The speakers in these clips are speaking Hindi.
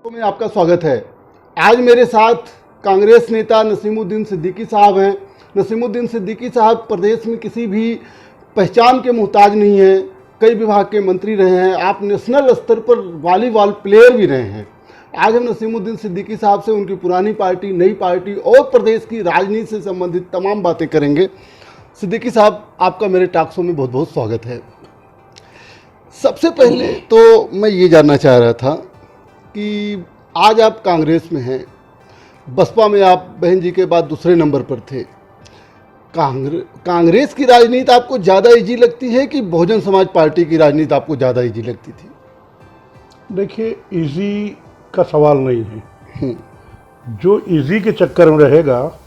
तो में आपका स्वागत है। आज मेरे साथ कांग्रेस नेता नसीमुद्दीन सिद्दीकी साहब हैं। नसीमुद्दीन सिद्दीकी साहब प्रदेश में किसी भी पहचान के मोहताज नहीं हैं। कई विभाग के मंत्री रहे हैं। आप नेशनल स्तर पर वॉलीबॉल प्लेयर भी रहे हैं। आज हम नसीमुद्दीन सिद्दीकी साहब से उनकी पुरानी पार्टी, नई पार्टी और प्रदेश की राजनीति से संबंधित तमाम बातें करेंगे। सिद्दीकी साहब, आपका मेरे टॉक शो में बहुत बहुत स्वागत है। सबसे पहले तो मैं ये जानना चाह रहा था कि आज आप कांग्रेस में हैं, बसपा में आप बहन जी के बाद दूसरे नंबर पर थे। कांग्रेस की राजनीति आपको ज़्यादा इजी लगती है कि बहुजन समाज पार्टी की राजनीति आपको ज़्यादा इजी लगती थी? देखिए, इजी का सवाल नहीं है। जो इजी के चक्कर में रहेगा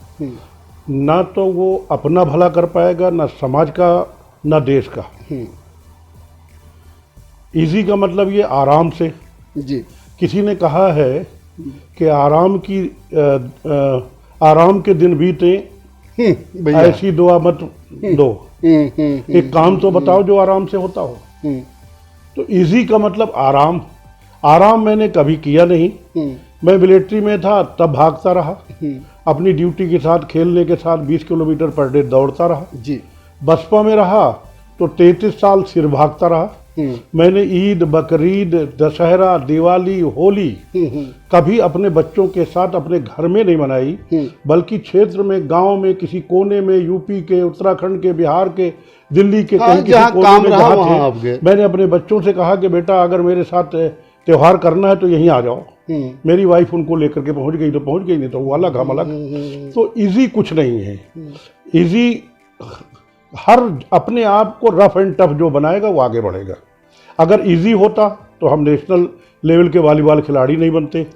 ना तो वो अपना भला कर पाएगा, ना समाज का, ना देश का। इजी का मतलब ये आराम से। जी। किसी ने कहा है कि आराम के दिन बीते ऐसी दुआ मत दो। एक काम तो बताओ जो आराम से होता हो। तो इजी का मतलब आराम। आराम मैंने कभी किया नहीं। मैं मिलिट्री में था तब भागता रहा, अपनी ड्यूटी के साथ, खेलने के साथ 20 किलोमीटर पर डे दौड़ता रहा। जी। बसपा में रहा तो 33 साल सिर भागता रहा। मैंने ईद, बकरीद, दशहरा, दिवाली, होली कभी अपने बच्चों के साथ अपने घर में नहीं मनाई, बल्कि क्षेत्र में, गांव में, किसी कोने में, यूपी के, उत्तराखंड के, बिहार के, दिल्ली के, कहीं किसी कोने में जहाँ थे, मैंने अपने बच्चों से कहा कि बेटा अगर मेरे साथ त्योहार करना है तो यहीं आ जाओ। मेरी वाइफ उनको लेकर के पहुंच गई तो पहुंच गई, नहीं तो वो अलग हम अलग। तो इजी कुछ नहीं है। इजी हर अपने आप को रफ एंड टफ जो बनाएगा वो आगे बढ़ेगा। अगर इजी होता तो हम नेशनल लेवल के वॉलीबॉल खिलाड़ी नहीं बनते।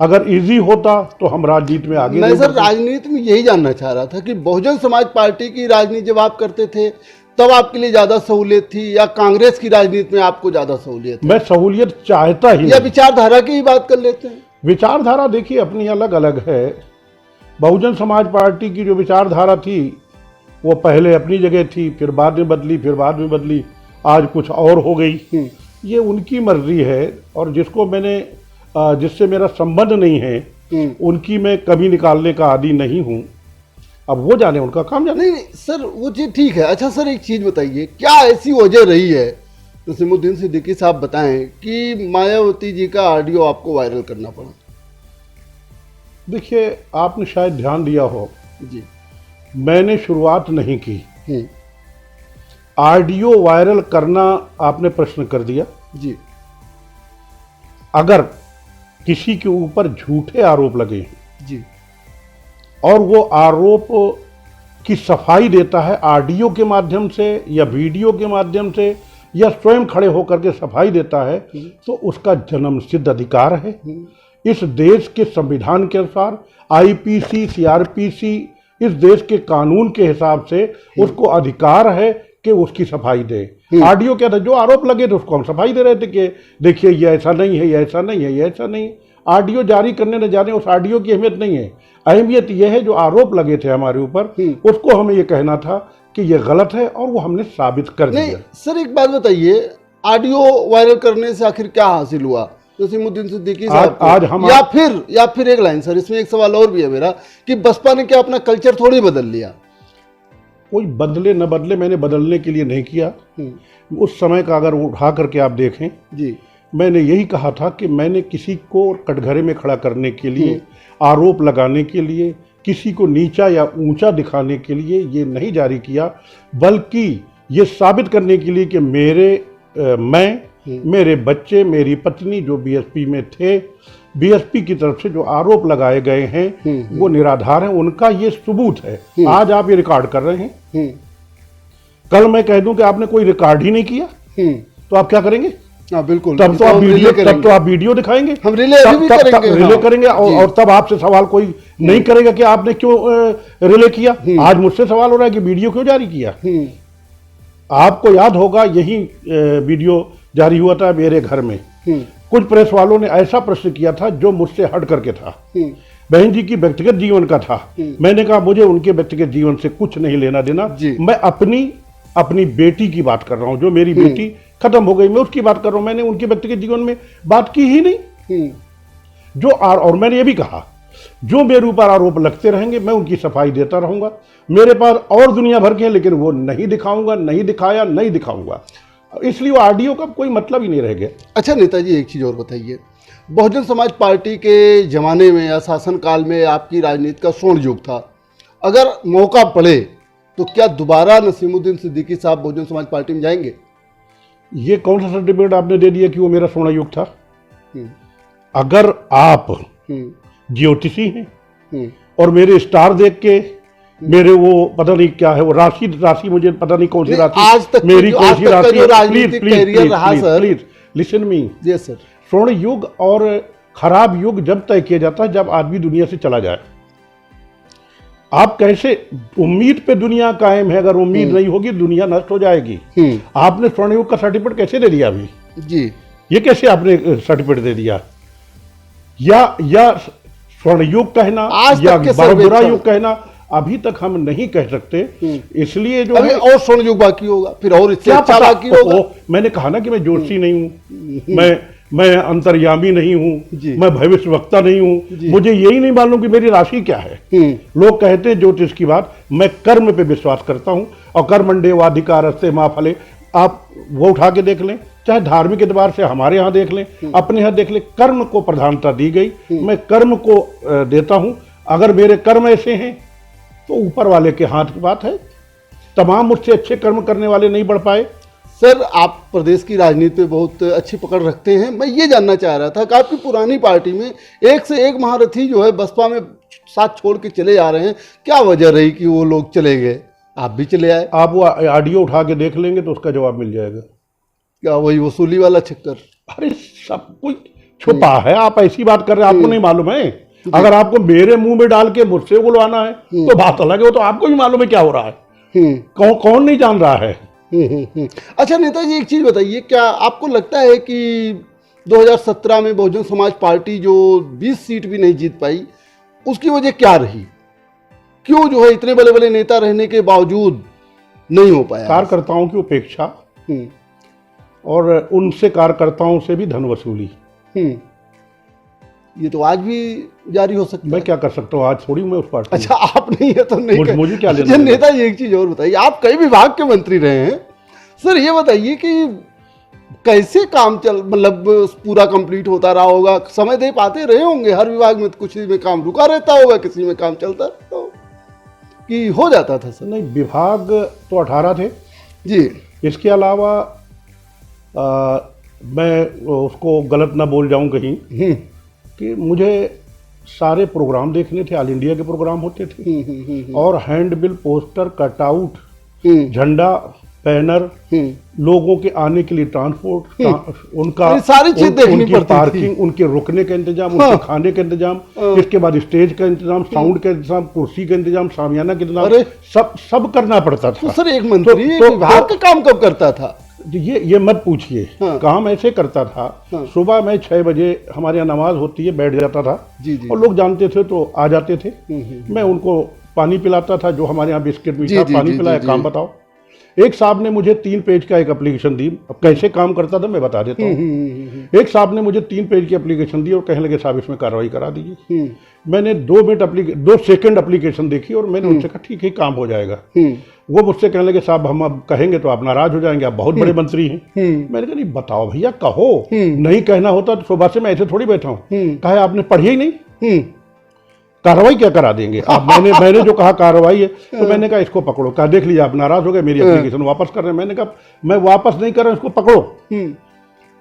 अगर इजी होता तो हम राजनीति में आगे मैं सर राजनीति में यही जानना चाह रहा था कि बहुजन समाज पार्टी की राजनीति जब आप करते थे तब आपके लिए ज्यादा सहूलियत थी या कांग्रेस की राजनीति में आपको ज्यादा सहूलियत? मैं सहूलियत चाहता ही, या विचारधारा की ही बात कर लेते हैं। विचारधारा देखिए अपनी अलग अलग है। बहुजन समाज पार्टी की जो विचारधारा थी वो पहले अपनी जगह थी, फिर बाद में बदली, फिर बाद में बदली, आज कुछ और हो गई। ये उनकी मर्जी है और जिसको मैंने जिससे मेरा संबंध नहीं है उनकी मैं कभी निकालने का आदी नहीं हूँ। अब वो जाने, उनका काम जाने। नहीं सर, वो चीज़ ठीक है। अच्छा सर, एक चीज़ बताइए, क्या ऐसी वजह रही है, नसीमुद्दीन सिद्दीकी साहब बताएं, कि मायावती जी का ऑडियो आपको वायरल करना पड़ा? देखिए, आपने शायद ध्यान दिया हो जी, मैंने शुरुआत नहीं की। ऑडियो वायरल करना आपने प्रश्न कर दिया। जी। अगर किसी के ऊपर झूठे आरोप लगे हैं जी, और वो आरोप की सफाई देता है ऑडियो के माध्यम से या वीडियो के माध्यम से या स्वयं खड़े होकर के सफाई देता है, तो उसका जन्मसिद्ध अधिकार है। इस देश के संविधान के अनुसार, आईपीसी, सीआरपीसी, इस देश के कानून के हिसाब से उसको अधिकार है कि उसकी सफाई दे। ऑडियो क्या था, जो आरोप लगे थे उसको हम सफाई दे रहे थे कि देखिए ये ऐसा नहीं है, ये ऐसा नहीं है, ये ऐसा नहीं। ऑडियो जारी करने न जाने उस ऑडियो की अहमियत नहीं है। अहमियत यह है जो आरोप लगे थे हमारे ऊपर, उसको हमें ये कहना था कि ये गलत है और वो हमने साबित कर दिया। सर एक बात बताइए, ऑडियो वायरल करने से आखिर क्या हासिल हुआ नसीमुद्दीन सिद्दीकी साहब? आज हम या फिर एक लाइन सर, इसमें एक सवाल और भी है मेरा, कि बसपा ने क्या अपना कल्चर थोड़ी बदल लिया? कोई बदले न बदले, मैंने बदलने के लिए नहीं किया। उस समय का अगर उठा करके आप देखें जी, मैंने यही कहा था कि मैंने किसी को कटघरे में खड़ा करने के लिए, आरोप लगाने के लिए, किसी को नीचा या ऊंचा दिखाने के लिए ये नहीं जारी किया, बल्कि ये साबित करने के लिए कि मेरे बच्चे, मेरी पत्नी जो बीएसपी में थे, बीएसपी की तरफ से जो आरोप लगाए गए हैं वो निराधार हैं, उनका ये सबूत है। आज आप ये रिकॉर्ड कर रहे हैं, कल मैं कह दूं कि आपने कोई रिकॉर्ड ही नहीं किया तो आप क्या करेंगे? बिल्कुल। तब तो आप वीडियो दिखाएंगे, हम रिले करेंगे और तब आपसे सवाल कोई नहीं करेगा कि आपने क्यों रिले किया। आज मुझसे सवाल हो रहा है कि वीडियो क्यों जारी किया। आपको याद होगा यही वीडियो जारी हुआ था मेरे घर में। कुछ प्रेस वालों ने ऐसा प्रश्न किया था जो मुझसे हट करके था, बहन जी की व्यक्तिगत जीवन का था। मैंने कहा मुझे उनके व्यक्तिगत जीवन से कुछ नहीं लेना देना, मैं अपनी बेटी की बात कर रहा हूं। जो मेरी बेटी खत्म हो गई, मैं उसकी बात कर रहा हूं। मैंने उनके व्यक्तिगत जीवन में बात की ही नहीं। और मैंने ये भी कहा, जो मेरे ऊपर आरोप लगते रहेंगे मैं उनकी सफाई देता रहूंगा। मेरे पास और दुनिया भर के हैं, लेकिन वो नहीं दिखाऊंगा, नहीं दिखाया, नहीं दिखाऊंगा, इसलिए वो आरडीओ का कोई मतलब ही नहीं रह गया। अच्छा नेताजी, एक चीज़ और बताइए, बहुजन समाज पार्टी के जमाने में या शासनकाल में आपकी राजनीति का स्वर्ण युग था, अगर मौका पड़े तो क्या दोबारा नसीमुद्दीन सिद्दीकी साहब बहुजन समाज पार्टी में जाएंगे? ये कौन सा सर्टिफिकेट आपने दे दिया कि वो मेरा स्वर्ण युग था? हम्म, अगर आप हम्म, ज्योतिषी हैं हम्म, और मेरे स्टार देख के मेरे वो पता नहीं क्या है वो राशि मुझे पता नहीं कौन सी नहीं, राशि, आज तक मेरी जो- कौन आज सी तक का राशि, जो राजनीतिक कैरियर रहा, सर। Please listen me. जी सर। स्वर्ण युग और खराब युग जब तय किया जाता है जब आदमी दुनिया से चला जाए। आप कैसे, उम्मीद पे दुनिया कायम है, अगर उम्मीद नहीं होगी दुनिया नष्ट हो जाएगी। आपने स्वर्ण युग का सर्टिफिकेट कैसे दे दिया अभी? जी, ये कैसे आपने सर्टिफिकेट दे दिया? या स्वर्ण युग कहना आज या तक के बुरा सर्वेक्षण- युग कहना अभी तक हम नहीं कह सकते। इसलिए जो अभी है, और स्वर्ण युग बाकी होगा, फिर और इससे क्या अच्छा पता, बाकी होगा। मैंने कहा ना कि मैं ज्योतिषी नहीं हूं, मैं अंतर्यामी नहीं हूं, जी। मैं भविष्यवक्ता नहीं हूं, मुझे यही नहीं मालूम कि मेरी राशि क्या है। लोग कहते हैं ज्योतिष की बात, मैं कर्म पे विश्वास करता हूं, और कर्मण्डेवाधिकारस्ते मा फले, आप वो उठा के देख लें, चाहे धार्मिक एतबार से हमारे यहाँ देख लें, अपने यहाँ देख लें, कर्म को प्रधानता दी गई, मैं कर्म को देता हूं। अगर मेरे कर्म ऐसे हैं तो ऊपर वाले के हाथ की बात है, तमाम मुझसे अच्छे कर्म करने वाले नहीं बढ़ पाए। सर, आप प्रदेश की राजनीति पे बहुत अच्छी पकड़ रखते हैं। मैं ये जानना चाह रहा था कि आपकी पुरानी पार्टी में एक से एक महारथी जो है बसपा में साथ छोड़ के चले जा रहे हैं, क्या वजह रही कि वो लोग चले गए, आप भी चले आए? आप वो ऑडियो उठा के देख लेंगे तो उसका जवाब मिल जाएगा। क्या वही वसूली वाला चक्कर? अरे सब कुछ छुपा है, आप ऐसी बात कर रहे हैं, आपको नहीं मालूम है? अगर आपको मेरे मुंह में डाल के मुझसे बुलवाना है तो बात अलग है, वो तो आपको भी मालूम है क्या हो रहा है। कौन नहीं जान रहा है? अच्छा नेताजी, एक चीज बताइए, क्या आपको लगता है कि 2017 में बहुजन समाज पार्टी जो 20 सीट भी नहीं जीत पाई, उसकी वजह क्या रही? क्यों जो है इतने बड़े बड़े नेता रहने के बावजूद नहीं हो पाया? कार्यकर्ताओं की उपेक्षा हम्म, और उनसे कार्यकर्ताओं से भी धन वसूली। ये तो आज भी जारी हो सकता मैं है। क्या कर सकता हूँ, आज थोड़ी मैं उस पार्टी में। अच्छा, आप नहीं है तो नहीं मुझे क्या लेना अच्छा देना? नेताजी, एक चीज और बताइए, आप कई विभाग के मंत्री रहे हैं सर, ये बताइए कि कैसे काम मतलब पूरा कंप्लीट होता रहा होगा? समय दे पाते रहे होंगे? हर विभाग में कुछ में काम रुका रहता होगा, किसी में काम चलता रहता होगा, कि हो जाता था सर? नहीं, विभाग तो 18 थे जी। इसके अलावा मैं उसको गलत ना बोल जाऊं कहीं कि मुझे सारे प्रोग्राम देखने थे, ऑल इंडिया के प्रोग्राम होते थे, और हैंडबिल, पोस्टर, कटआउट, झंडा, बैनर, लोगों के आने के लिए ट्रांसपोर्ट, उनका सारी चीज देखनी उनकी पड़ती थी। पार्किंग, उनके रुकने का इंतजाम, उनके खाने का इंतजाम, इसके बाद स्टेज का इंतजाम, साउंड का इंतजाम, कुर्सी का इंतजाम, शामियाना का इंतजाम, अरे! सब करना पड़ता था। तो सर एक मंत्री तो विभाग का काम कब करता था? ये मत पूछिए। काम ऐसे करता था, सुबह मैं 6 बजे हमारे यहाँ नमाज होती है, बैठ जाता था, जी जी। और लोग जानते थे तो आ जाते थे। मैं उनको पानी पिलाता था, जो हमारे यहाँ बिस्किट मीठा, पानी पिलाया, काम बताओ। एक साहब ने मुझे 3 पेज का एक एप्लीकेशन दी, अब कैसे काम करता था मैं बता देता हूँ। एक साहब ने मुझे 3 पेज की एप्लीकेशन दी और कहने लगे साहब इसमें कार्रवाई करा दीजिए। मैंने 2 सेकंड एप्लीकेशन देखी और मैंने उनसे कहा ठीक है काम हो जाएगा। वो मुझसे कहने लगे साहब हम अब कहेंगे तो आप नाराज हो जाएंगे, आप बहुत बड़े मंत्री हैं। मैंने कहा नहीं बताओ भैया, कहो, नहीं कहना होता तो सुबह से मैं ऐसे थोड़ी बैठा हूँ। कहा आपने पढ़ी ही नहीं, कार्रवाई क्या करा देंगे आप? मैंने जो कहा कार्रवाई है, तो मैंने कहा इसको पकड़ो। कहा देख लीजिए आप नाराज हो गए, मेरी एप्लीकेशन वापस कर रहे हैं। मैंने कहा मैं वापस नहीं कर रहा, इसको पकड़ो,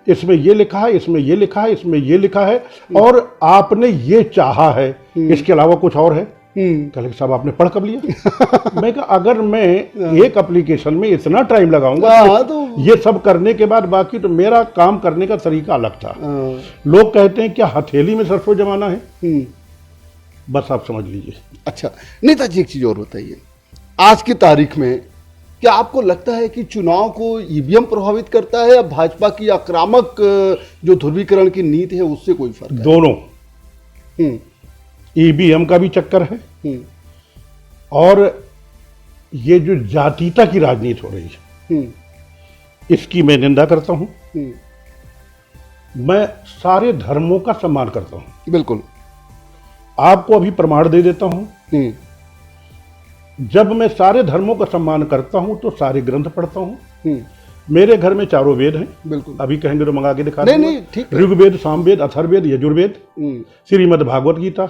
इसमें ये लिखा है, इसमें ये लिखा है, इसमें ये लिखा है, और आपने ये चाहा है, इसके अलावा कुछ और है? कहा साहब आपने पढ़ कब लिया? मैं कहा अगर मैं एक एप्लीकेशन में इतना टाइम लगाऊंगा तो ये सब करने के बाद बाकी तो मेरा काम करने का तरीका अलग था। लोग कहते हैं क्या हथेली में सरसों जमाना है, बस आप समझ लीजिए। अच्छा नेताजी, एक चीज और बताइए, आज की तारीख में क्या आपको लगता है कि चुनाव को ईवीएम प्रभावित करता है या भाजपा की आक्रामक जो ध्रुवीकरण की नीति है उससे कोई फर्क है? दोनों। ईवीएम का भी चक्कर है और ये जो जातीयता की राजनीति हो रही है इसकी मैं निंदा करता हूं। मैं सारे धर्मों का सम्मान करता हूं। बिल्कुल। आपको अभी प्रमाण दे देता हूं। जब मैं सारे धर्मों का सम्मान करता हूं तो सारे ग्रंथ पढ़ता हूं। मेरे घर में चारों वेद हैं। बिल्कुल। अभी कहेंगे तो मंगा के दिखा नहीं दूंगा। नहीं ठीक है। ऋग्वेद, सामवेद, अथर्ववेद, यजुर्वेद, श्रीमद् भागवत गीता,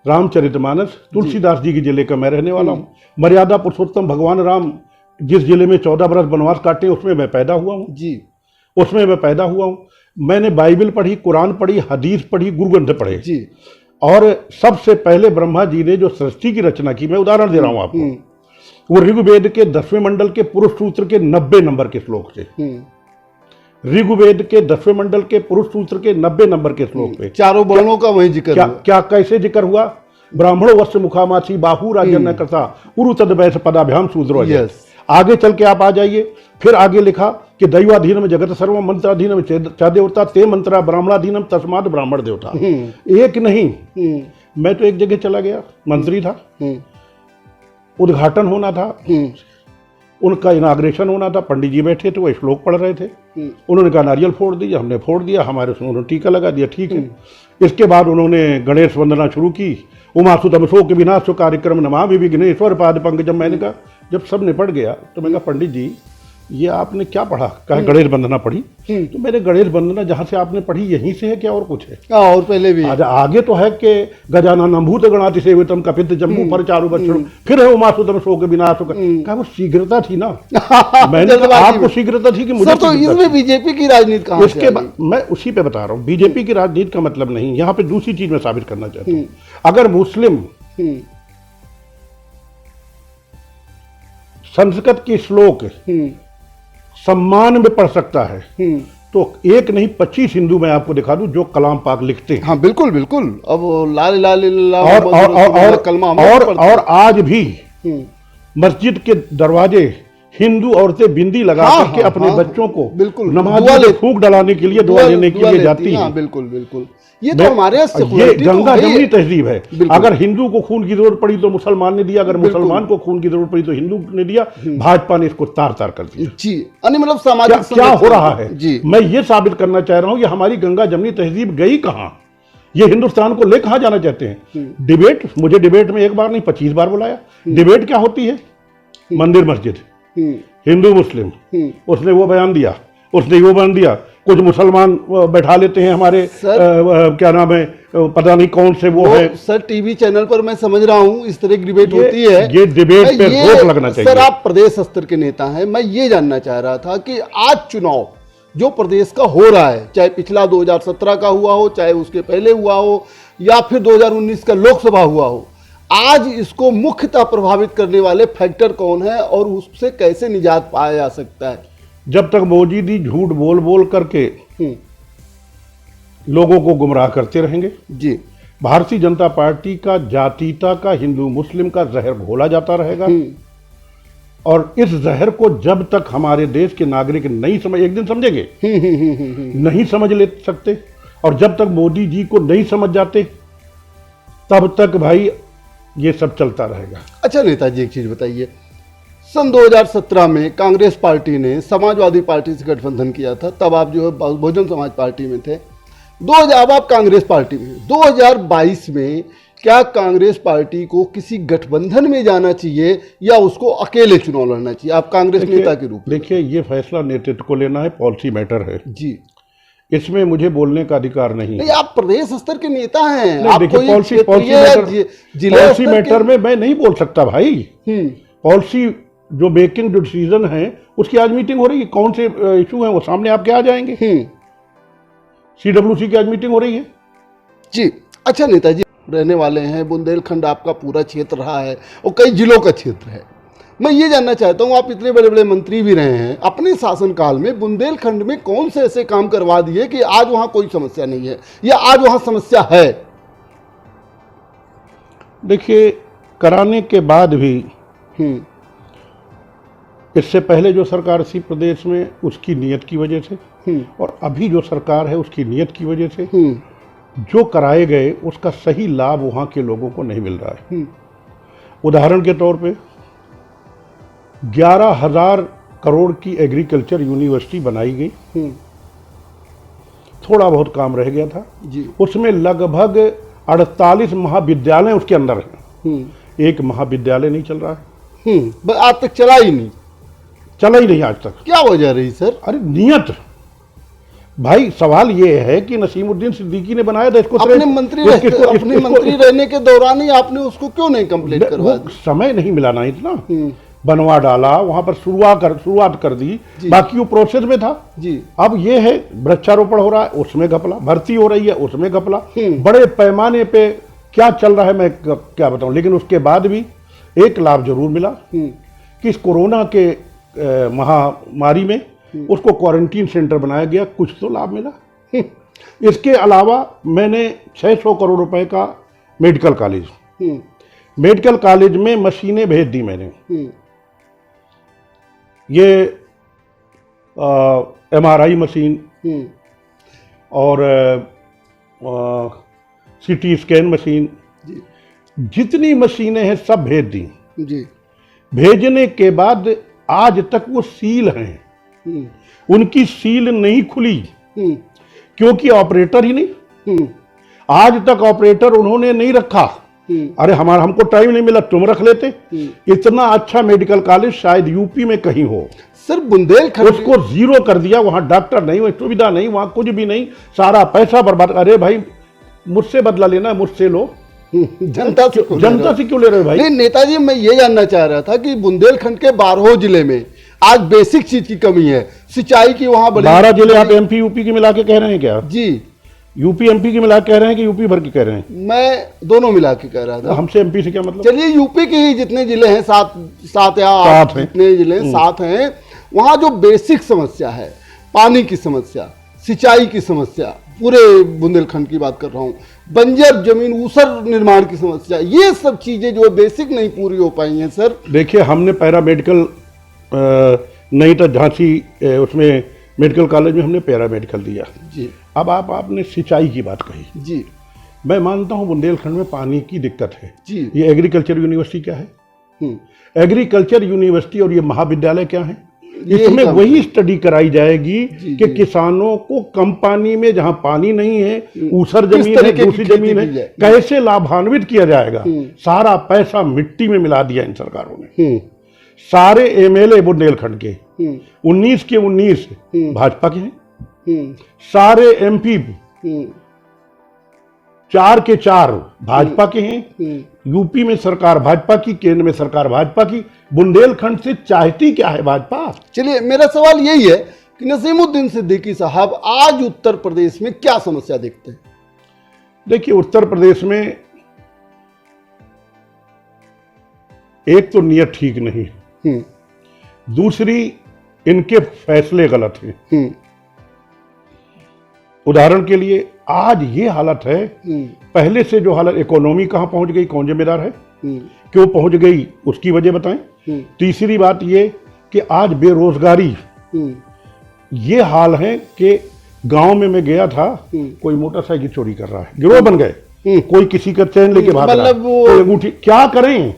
रामचरितमानस, तुलसीदास जी के जिले का मैं रहने वाला हूँ। मर्यादा पुरुषोत्तम भगवान राम जिस जिले में 14 बरस वनवास काटे उसमें मैं पैदा हुआ हूँ जी। उसमें मैं पैदा हुआ हूँ। मैंने बाइबल पढ़ी, कुरान पढ़ी, हदीस पढ़ी, गुरु ग्रंथ पढ़े जी। और सबसे पहले ब्रह्मा जी ने जो सृष्टि की रचना की, मैं उदाहरण दे रहा हूँ आपको, वो ऋग्वेद के 10वें मंडल के पुरुष सूत्र के 90 नंबर के श्लोक थे। ऋग्वेद के 10वें मंडल के पुरुष सूत्र के 90 नंबर के श्लोक पे चारों वर्णों का वही जिक्र क्या हुआ। क्या कैसे जिक्र हुआ? ब्राह्मणो वस्य मुखामासी बाहु राजन करता उरु तद वैस पदाभ्याम शूद्रो। यस। आगे चल के आप आ जाइए, फिर आगे लिखा कि दैवाधीनम जगत सर्व मंत्राधीनम चादेवता ते मंत्रा ब्राह्मणाधीनम तस्माद ब्राह्मण देवता। एक नहीं, मैं तो एक जगह चला गया, मंत्री था, उद्घाटन होना था, उनका इनाग्रेशन होना था, पंडित जी बैठे थे, वो श्लोक पढ़ रहे थे। उन्होंने कहा नारियल फोड़ दिया, हमने फोड़ दिया, हमारे उसमें उन्होंने टीका लगा दिया, ठीक है। इसके बाद उन्होंने गणेश वंदना शुरू की, उमासुतम शोक विनाश कार्यक्रम नमामि विघ्नेश्वर पाद पंकजम। मैंने कहा, जब सब निपट गया तो मैंने कहा पंडित जी ये आपने क्या पढ़ा? कहा गणेश वंदना पढ़ी। तो मैंने गणेश वंदना जहाँ से आपने पढ़ी यहीं से है क्या और कुछ है? और पहले भी आगे तो है कि गजानन भूत गणाति सेवितम कपित जम्बू पर चारु बच्चों, फिर है उमासुतम शोक विनाश। कहा वो शीघ्रता थी ना। मैंने कहा आपको शीघ्रता थी कि मुझे? तो इसमें बीजेपी की राजनीति कहाँ से? इसके बाद मैं उसी पे बता रहा हूँ, बीजेपी की राजनीति का मतलब नहीं। यहाँ पे दूसरी चीज मैं साबित करना चाहता हूँ। अगर मुस्लिम संस्कृत के श्लोक सम्मान में पढ़ सकता है तो एक नहीं 25 हिंदू मैं आपको दिखा दूं जो कलाम पाक लिखते हैं। हाँ बिल्कुल बिल्कुल। अब लाल लाल और आज भी मस्जिद के दरवाजे हिंदू औरतें बिंदी लगा करके अपने बच्चों को बिल्कुल नमाज में फूंक डलाने के लिए, दुआ लेने के लिए जाती हैं। बिल्कुल बिल्कुल। ये तो हमारे ये गंगा जमनी तहजीब है। अगर हिंदू को खून की जरूरत पड़ी तो मुसलमान ने दिया, अगर मुसलमान को खून की जरूरत पड़ी तो हिंदू ने दिया। भाजपा ने इसको तार तार कर दिया जी। मतलब सामाजिक क्या हो रहा है जी। मैं ये साबित करना चाह रहा हूं कि हमारी गंगा जमनी तहजीब गई कहां? ये हिंदुस्तान को ले कहां जाना चाहते हैं? डिबेट, मुझे डिबेट में एक बार नहीं 25 बार बुलाया। डिबेट क्या होती है? मंदिर मस्जिद, हिंदू मुस्लिम, उसने वो बयान दिया, उसने वो बयान दिया। कुछ मुसलमान बैठा लेते हैं हमारे क्या नाम है, पता नहीं कौन से वो है। सर टीवी चैनल पर मैं समझ रहा हूँ इस तरह की डिबेट होती है। ये डिबेट पे रोक लगना चाहिए। सर आप प्रदेश स्तर के नेता हैं, मैं ये जानना चाह रहा था कि आज चुनाव जो प्रदेश का हो रहा है, चाहे पिछला 2017 का हुआ हो, चाहे उसके पहले हुआ हो, या फिर 2019 का लोकसभा हुआ हो, आज इसको मुख्यतः प्रभावित करने वाले फैक्टर कौन है और उससे कैसे निजात पाया जा सकता है? जब तक मोदी जी झूठ बोल बोल करके लोगों को गुमराह करते रहेंगे जी, भारतीय जनता पार्टी का जातीयता का, हिंदू मुस्लिम का जहर घोला जाता रहेगा। और इस जहर को जब तक हमारे देश के नागरिक नहीं समझ, एक दिन समझेंगे, नहीं समझ ले सकते, और जब तक मोदी जी को नहीं समझ जाते तब तक भाई ये सब चलता रहेगा। अच्छा नेताजी एक चीज बताइए, सन 2017 में कांग्रेस पार्टी ने समाजवादी पार्टी से गठबंधन किया था, तब आप जो है बहुजन समाज पार्टी में थे। अब आप कांग्रेस पार्टी में 2022 में क्या कांग्रेस पार्टी को किसी गठबंधन में जाना चाहिए या उसको अकेले चुनाव लड़ना चाहिए, आप कांग्रेस नेता के रूप में? देखिए ये फैसला नेतृत्व को लेना है, पॉलिसी मैटर है जी, इसमें मुझे बोलने का अधिकार नहीं है। आप प्रदेश स्तर के नेता हैं, पॉलिसी मैटर में मैं नहीं बोल सकता भाई। पॉलिसी जो मेकिंग जो डिसीजन है उसकी आज मीटिंग हो रही है, कौन से इशू है वो सामने आपके आ जाएंगे। CWC की आज मीटिंग हो रही है जी। अच्छा नेताजी रहने वाले हैं, बुंदेलखंड आपका पूरा क्षेत्र रहा है और कई जिलों का क्षेत्र है। मैं ये जानना चाहता हूँ, आप इतने बड़े बड़े मंत्री भी रहे हैं, अपने शासनकाल में बुंदेलखंड में कौन से ऐसे काम करवा दिए कि आज वहाँ कोई समस्या नहीं है या आज वहाँ समस्या है? देखिए कराने के बाद भी इससे पहले जो सरकार थी प्रदेश में उसकी नीयत की वजह से और अभी जो सरकार है उसकी नीयत की वजह से जो कराए गए उसका सही लाभ वहाँ के लोगों को नहीं मिल रहा है। उदाहरण के तौर पे 11,000 करोड़ की एग्रीकल्चर यूनिवर्सिटी बनाई गई, थोड़ा बहुत काम रह गया था जी। उसमें लगभग 48 महाविद्यालय उसके अंदर हैं। एक महाविद्यालय नहीं चल रहा है। बस आज तक चला ही नहीं। चला ही नहीं आज तक। क्या वजह रही सर? अरे नियत भाई, सवाल ये है कि नसीमुद्दीन सिद्दीकी ने बनाया था इसको, अपने मंत्री रहने के दौरान ही आपने उसको क्यों नहीं कंप्लीट करवाया? समय नहीं मिला ना इतना, बनवा डाला, वहां पर शुरुआत कर दी, बाकी वो प्रोसेस में था जी। अब ये है वृक्षारोपण हो रहा है उसमें घपला, भर्ती हो रही है उसमें घपला, बड़े पैमाने पे क्या चल रहा है मैं क्या बताऊं। लेकिन उसके बाद भी एक लाभ जरूर मिला कि इस कोरोना के महामारी में उसको क्वारंटीन सेंटर बनाया गया, कुछ तो लाभ मिला। इसके अलावा मैंने 600 करोड़ रुपए का मेडिकल कॉलेज में मशीनें भेज दी मैंने। ये MRI मशीन और CT स्कैन मशीन, जितनी मशीनें हैं सब भेज दी जी। भेजने के बाद आज तक वो सील हैं, उनकी सील नहीं खुली क्योंकि ऑपरेटर ही नहीं। आज तक ऑपरेटर उन्होंने नहीं रखा। अरे हमको टाइम नहीं मिला, तुम रख लेते। इतना अच्छा मेडिकल कॉलेज शायद यूपी में कहीं हो। सर बुंदेलखंड उसको जीरो कर दिया, वहां डॉक्टर नहीं, वहां सुविधा नहीं, वहां कुछ भी नहीं, सारा पैसा बर्बाद। अरे भाई मुझसे बदला लेना है, मुझसे लो, जनता से क्यों ले रहे हो भाई? नहीं नेताजी, मैं ये जानना चाह रहा था कि बुंदेलखंड के 12 जिले में आज बेसिक चीज की कमी है, सिंचाई की। वहां 12 जिले आप MP UP की मिला के कह रहे हैं क्या? जी। UP MP की मिला के कह रहे हैं कि यूपी भर की कह रहे हैं? मैं दोनों मिला के कह रहा था। हमसे MP से क्या मतलब? चलिए यूपी के ही जितने जिले हैं, सात या 8 जितने जिले हैं, 7 हैं, वहां जो बेसिक समस्या है, पानी की समस्या, सिंचाई की समस्या, पूरे बुंदेलखंड की बात कर रहा हूं, बंजर जमीन, ऊसर निर्माण की समस्या, ये सब चीजें जो बेसिक नहीं पूरी हो पाई हैं सर। देखिए हमने पैरा मेडिकल नहीं था झांसी, उसमें मेडिकल कॉलेज में हमने पैरा मेडिकल दिया जी। अब आपने सिंचाई की बात कही जी। मैं मानता हूं बुंदेलखंड में पानी की दिक्कत है जी। ये एग्रीकल्चर यूनिवर्सिटी क्या है? एग्रीकल्चर यूनिवर्सिटी और ये महाविद्यालय क्या है? इसमें वही स्टडी कराई जाएगी कि किसानों को कम पानी में, जहां पानी नहीं है, ऊसर जमीन है, दूसरी जमीन है, कैसे लाभान्वित किया जाएगा। सारा पैसा मिट्टी में मिला दिया इन सरकारों ने। सारे MLA बुंदेलखंड के 19 के 19 भाजपा के हैं, सारे MP 4 के 4 भाजपा के हैं। यूपी में सरकार भाजपा की, केंद्र में सरकार भाजपा की, बुंदेलखंड से चाहती क्या है भाजपा? चलिए मेरा सवाल यही है कि नसीमुद्दीन सिद्दीकी साहब आज उत्तर प्रदेश में क्या समस्या देखते हैं? देखिए उत्तर प्रदेश में एक तो नियत ठीक नहीं, दूसरी इनके फैसले गलत हैं। उदाहरण के लिए आज ये हालत है, पहले से जो हालत, इकोनॉमी कहां पहुंच गई, कौन जिम्मेदार है, क्यों पहुंच गई, उसकी वजह बताएं। तीसरी बात ये कि आज बेरोजगारी, ये हाल है कि गांव में मैं गया था, कोई मोटरसाइकिल चोरी कर रहा है, गिरोह बन गए, कोई किसी का चैन लेके भाग रहा है, कोई अंगूठी, क्या करें?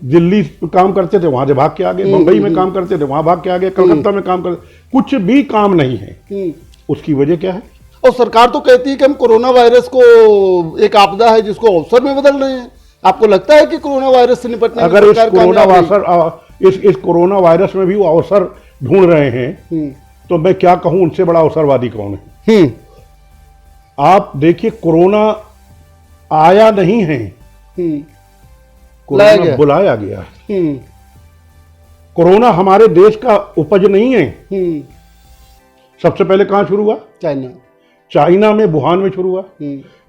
दिल्ली काम करते थे वहां से भाग के आ गए, मुंबई में काम करते थे वहां भाग के आ गए, कलकत्ता में काम करते, कुछ भी काम नहीं है। उसकी वजह क्या है? और सरकार तो कहती है कि हम कोरोना वायरस को एक आपदा है जिसको अवसर में बदल रहे हैं। आपको लगता है कि कोरोना वायरस से निपटने में अगर इस कोरोना वायरस में भी वो अवसर ढूंढ रहे हैं तो मैं क्या कहूं, उनसे बड़ा अवसरवादी कौन है? आप देखिए कोरोना आया नहीं है, कोरोना बुलाया गया है। कोरोना हमारे देश का उपज नहीं है। सबसे पहले कहां शुरू हुआ? चाइना में, वुहान में शुरू हुआ।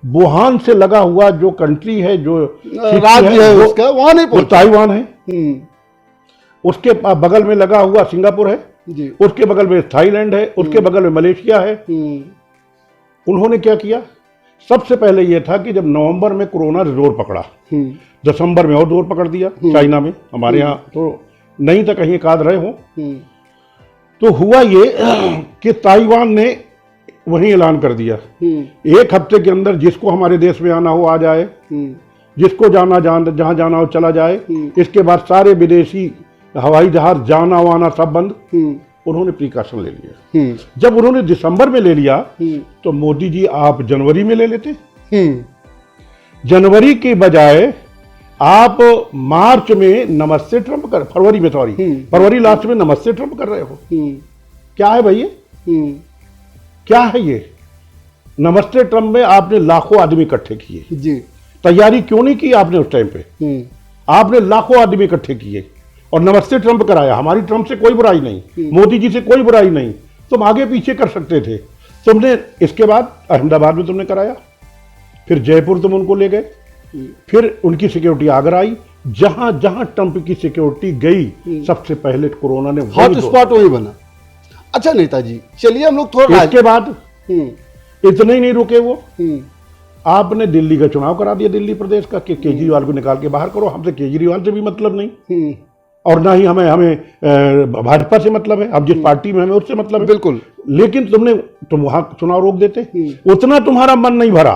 वुहान से लगा हुआ जो कंट्री है, जो राज्य है उसका, वहां नहीं पहुंचा, ताइवान है। उसके बगल में लगा हुआ सिंगापुर है जी। उसके बगल में थाईलैंड है, उसके बगल में मलेशिया है। उन्होंने क्या किया? सबसे पहले यह था कि जब नवंबर में कोरोना जोर पकड़ा, दिसंबर में और जोर पकड़ दिया चाइना में, हमारे यहाँ तो नहीं था, कहीं एक आध रहे हो, तो हुआ ये कि ताइवान ने वहीं ऐलान कर दिया 1 हफ्ते के अंदर जिसको हमारे देश में आना हो आ जाए, जिसको जहां जाना हो चला जाए। इसके बाद सारे विदेशी हवाई जहाज जाना वाना सब बंद। उन्होंने प्रिकॉशन ले लिया। जब उन्होंने दिसंबर में ले लिया तो मोदी जी आप जनवरी में ले लेते। जनवरी के बजाय आप मार्च में नमस्ते ट्रंप कर, फरवरी में सॉरी फरवरी लास्ट में नमस्ते ट्रंप कर रहे हो। क्या है भाई ये? क्या है ये? नमस्ते ट्रंप में आपने लाखों आदमी इकट्ठे किए जी। तैयारी क्यों नहीं की आपने उस टाइम पे? आपने लाखों आदमी इकट्ठे किए और नमस्ते ट्रंप कराया। हमारी ट्रंप से कोई बुराई नहीं, मोदी जी से कोई बुराई नहीं, तुम आगे पीछे कर सकते थे। तुमने इसके बाद अहमदाबाद में तुमने कराया, फिर जयपुर तुम उनको ले गए, फिर उनकी सिक्योरिटी आगरा आई। जहां जहां ट्रंप की सिक्योरिटी गई सबसे पहले कोरोना ने हॉट स्पॉट वही बना। अच्छा नेताजी चलिए हम लोग थोड़ा इसके बाद इतने ही नहीं रुके वो, आपने दिल्ली का चुनाव करा दिया, दिल्ली प्रदेश का, कि केजरीवाल को निकाल के बाहर करो। हमसे केजरीवाल से भी मतलब नहीं और ना ही हमें भाजपा से मतलब है, अब जिस पार्टी में हमें उससे मतलब है। बिल्कुल। लेकिन तुम वहां चुनाव रोक देते, उतना तुम्हारा मन नहीं भरा,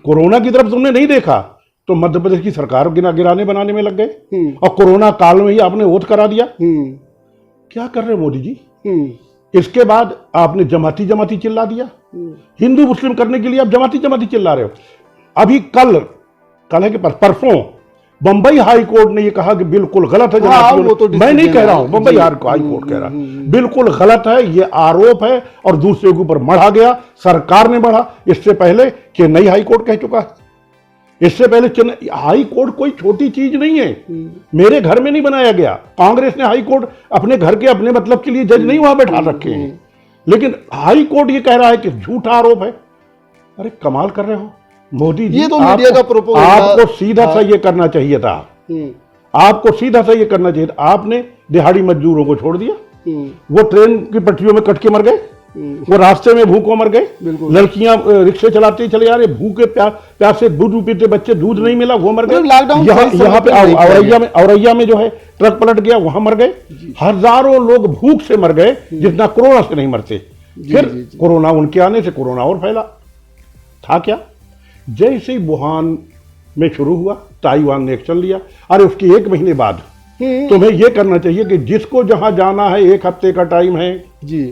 कोरोना की तरफ तुमने नहीं देखा तो मध्य प्रदेश की सरकार गिराने बनाने में लग गए और कोरोना काल में ही आपने वोट करा दिया। क्या कर रहे हो मोदी जी? इसके बाद आपने जमाती जमाती चिल्ला दिया, हिंदू मुस्लिम करने के लिए आप जमाती जमाती चिल्ला रहे हो। अभी कल है कि परसों बंबई हाई कोर्ट ने ये कहा कि बिल्कुल गलत है जमाती। तो मैं नहीं कह रहा हूं, बंबई हाई कोर्ट कह रहा है बिल्कुल गलत है, ये आरोप है और दूसरे के ऊपर मढ़ा गया, सरकार ने बढ़ा। इससे पहले चेन्नई हाई कोर्ट कह चुका है, इससे पहले चेन्नई हाई कोर्ट कोई छोटी चीज नहीं है, मेरे घर में नहीं बनाया गया। कांग्रेस ने हाई कोर्ट अपने घर के अपने मतलब के लिए जज नहीं वहां बैठा रखे हैं, लेकिन हाई कोर्ट ये कह रहा है कि झूठा आरोप है। अरे कमाल कर रहे हो मोदी जी, ये तो मीडिया का प्रोपोगेंडा। आपको सीधा सा ये करना चाहिए था, आपको सीधा सा ये करना चाहिए था। आपने दिहाड़ी मजदूरों को छोड़ दिया, वो ट्रेन की पटरियों में कट के मर गए, वो रास्ते में भूखों मर गए, लड़कियां रिक्शे चलाते चले जा रहे, भूखे प्यास से दूध पीते बच्चे, दूध नहीं मिला वो मर गए। यहाँ पे औरैया में जो है ट्रक पलट गया, वहां मर गए। हजारों लोग भूख से मर गए जितना कोरोना से नहीं मरते। फिर कोरोना उनके आने से कोरोना और फैला था। क्या जैसे ही वुहान में शुरू हुआ ताइवान ने एक्शन लिया। अरे उसके 1 महीने बाद तुम्हें यह करना चाहिए कि जिसको जहां जाना है 1 हफ्ते का टाइम है जी,